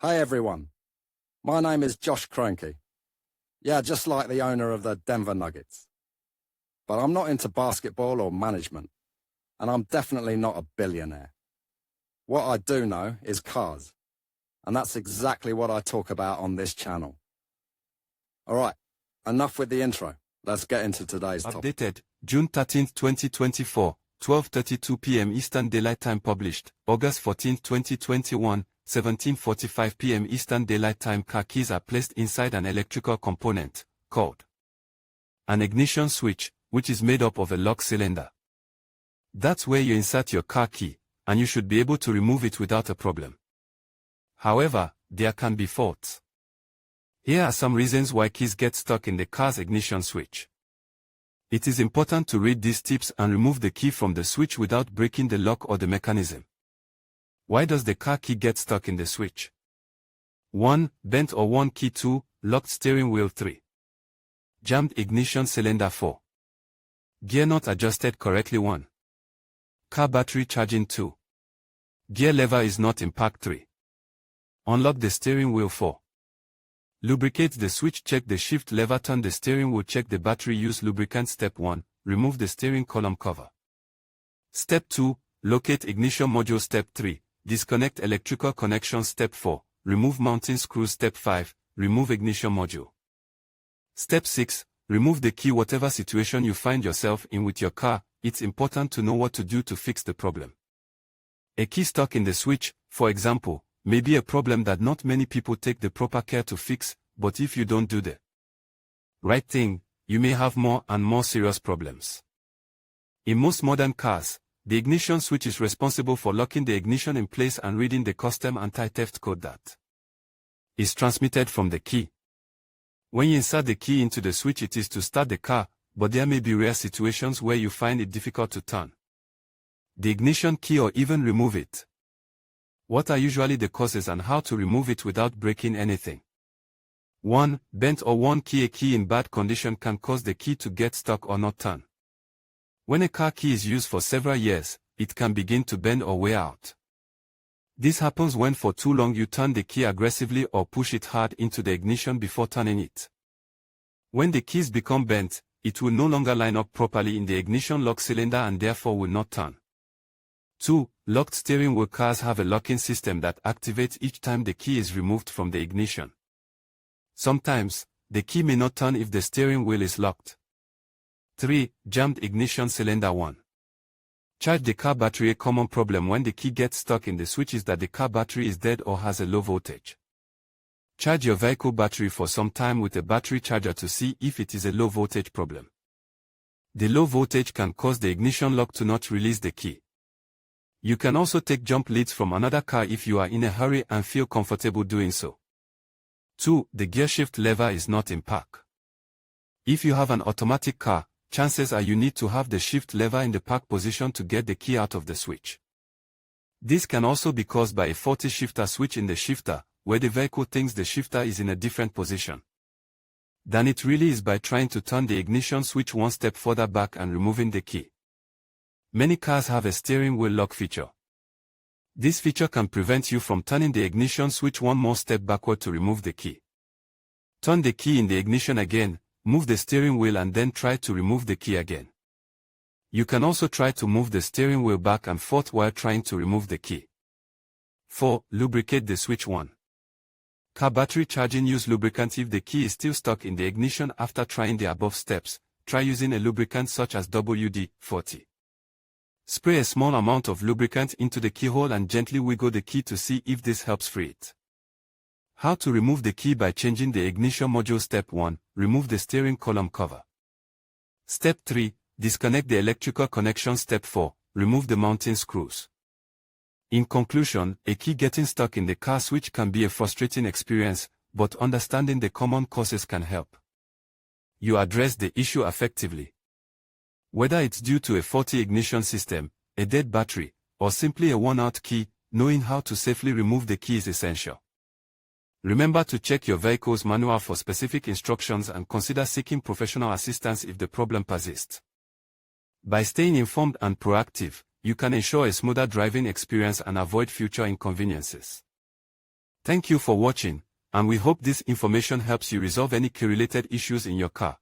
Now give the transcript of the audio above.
Hey everyone, my name is Josh Kroenke. Yeah, just like the owner of the Denver Nuggets. But I'm not into basketball or management, and I'm definitely not a billionaire. What I do know is cars, and that's exactly what I talk about on this channel. Alright, enough with the intro. Let's get into today's topic. Updated, June 13, 2024, 12:32 p.m. Eastern Daylight Time. Published, August 14, 2021, 17:45 p.m. Eastern Daylight Time. Car keys are placed inside an electrical component, called an ignition switch, which is made up of a lock cylinder. That's where you insert your car key, and you should be able to remove it without a problem. However, there can be faults. Here are some reasons why keys get stuck in the car's ignition switch. It is important to read these tips and remove the key from the switch without breaking the lock or the mechanism. Why does the car key get stuck in the switch? 1. Bent or worn key. 2. Locked steering wheel. 3. Jammed ignition cylinder. 4. Gear not adjusted correctly. 1. Car battery charging. 2. Gear lever is not in park. 3. Unlock the steering wheel. 4. Lubricate the switch. Check the shift lever. Turn the steering wheel. Check the battery. Use lubricant. Step 1. Remove the steering column cover. Step 2. Locate ignition module. Step 3. Disconnect electrical connection. Step 4. Remove mounting screws. Step 5. Remove ignition module. Step 6. Remove the key. Whatever situation you find yourself in with your car, it's important to know what to do to fix the problem. A key stuck in the switch, for example, may be a problem that not many people take the proper care to fix, but if you don't do the right thing, you may have more and more serious problems. In most modern cars, the ignition switch is responsible for locking the ignition in place and reading the custom anti-theft code that is transmitted from the key. When you insert the key into the switch, it is to start the car, but there may be rare situations where you find it difficult to turn the ignition key or even remove it. What are usually the causes and how to remove it without breaking anything? 1. Bent or worn key. A key in bad condition can cause the key to get stuck or not turn. When a car key is used for several years, it can begin to bend or wear out. This happens when for too long you turn the key aggressively or push it hard into the ignition before turning it. When the keys become bent, it will no longer line up properly in the ignition lock cylinder and therefore will not turn. 2. Locked steering wheel. Cars have a locking system that activates each time the key is removed from the ignition. Sometimes, the key may not turn if the steering wheel is locked. 3. Jammed ignition cylinder. 1. Charge the car battery. A common problem when the key gets stuck in the switch is that the car battery is dead or has a low voltage. Charge your vehicle battery for some time with a battery charger to see if it is a low voltage problem. The low voltage can cause the ignition lock to not release the key. You can also take jump leads from another car if you are in a hurry and feel comfortable doing so. 2. The gear shift lever is not in park. If you have an automatic car, chances are you need to have the shift lever in the park position to get the key out of the switch. This can also be caused by a faulty shifter switch in the shifter, where the vehicle thinks the shifter is in a different position than it really is by trying to turn the ignition switch one step further back and removing the key. Many cars have a steering wheel lock feature. This feature can prevent you from turning the ignition switch one more step backward to remove the key. Turn the key in the ignition again, move the steering wheel and then try to remove the key again. You can also try to move the steering wheel back and forth while trying to remove the key. 4. Lubricate the switch. 1. Car battery charging. Use lubricant if the key is still stuck in the ignition after trying the above steps. Try using a lubricant such as WD-40. Spray a small amount of lubricant into the keyhole and gently wiggle the key to see if this helps free it. How to remove the key by changing the ignition module. Step 1. Remove the steering column cover. Step 3. Disconnect the electrical connection. Step 4. Remove the mounting screws. In conclusion, a key getting stuck in the car switch can be a frustrating experience, but understanding the common causes can help you address the issue effectively. Whether it's due to a faulty ignition system, a dead battery, or simply a worn-out key, knowing how to safely remove the key is essential. Remember to check your vehicle's manual for specific instructions and consider seeking professional assistance if the problem persists. By staying informed and proactive, you can ensure a smoother driving experience and avoid future inconveniences. Thank you for watching, and we hope this information helps you resolve any key-related issues in your car.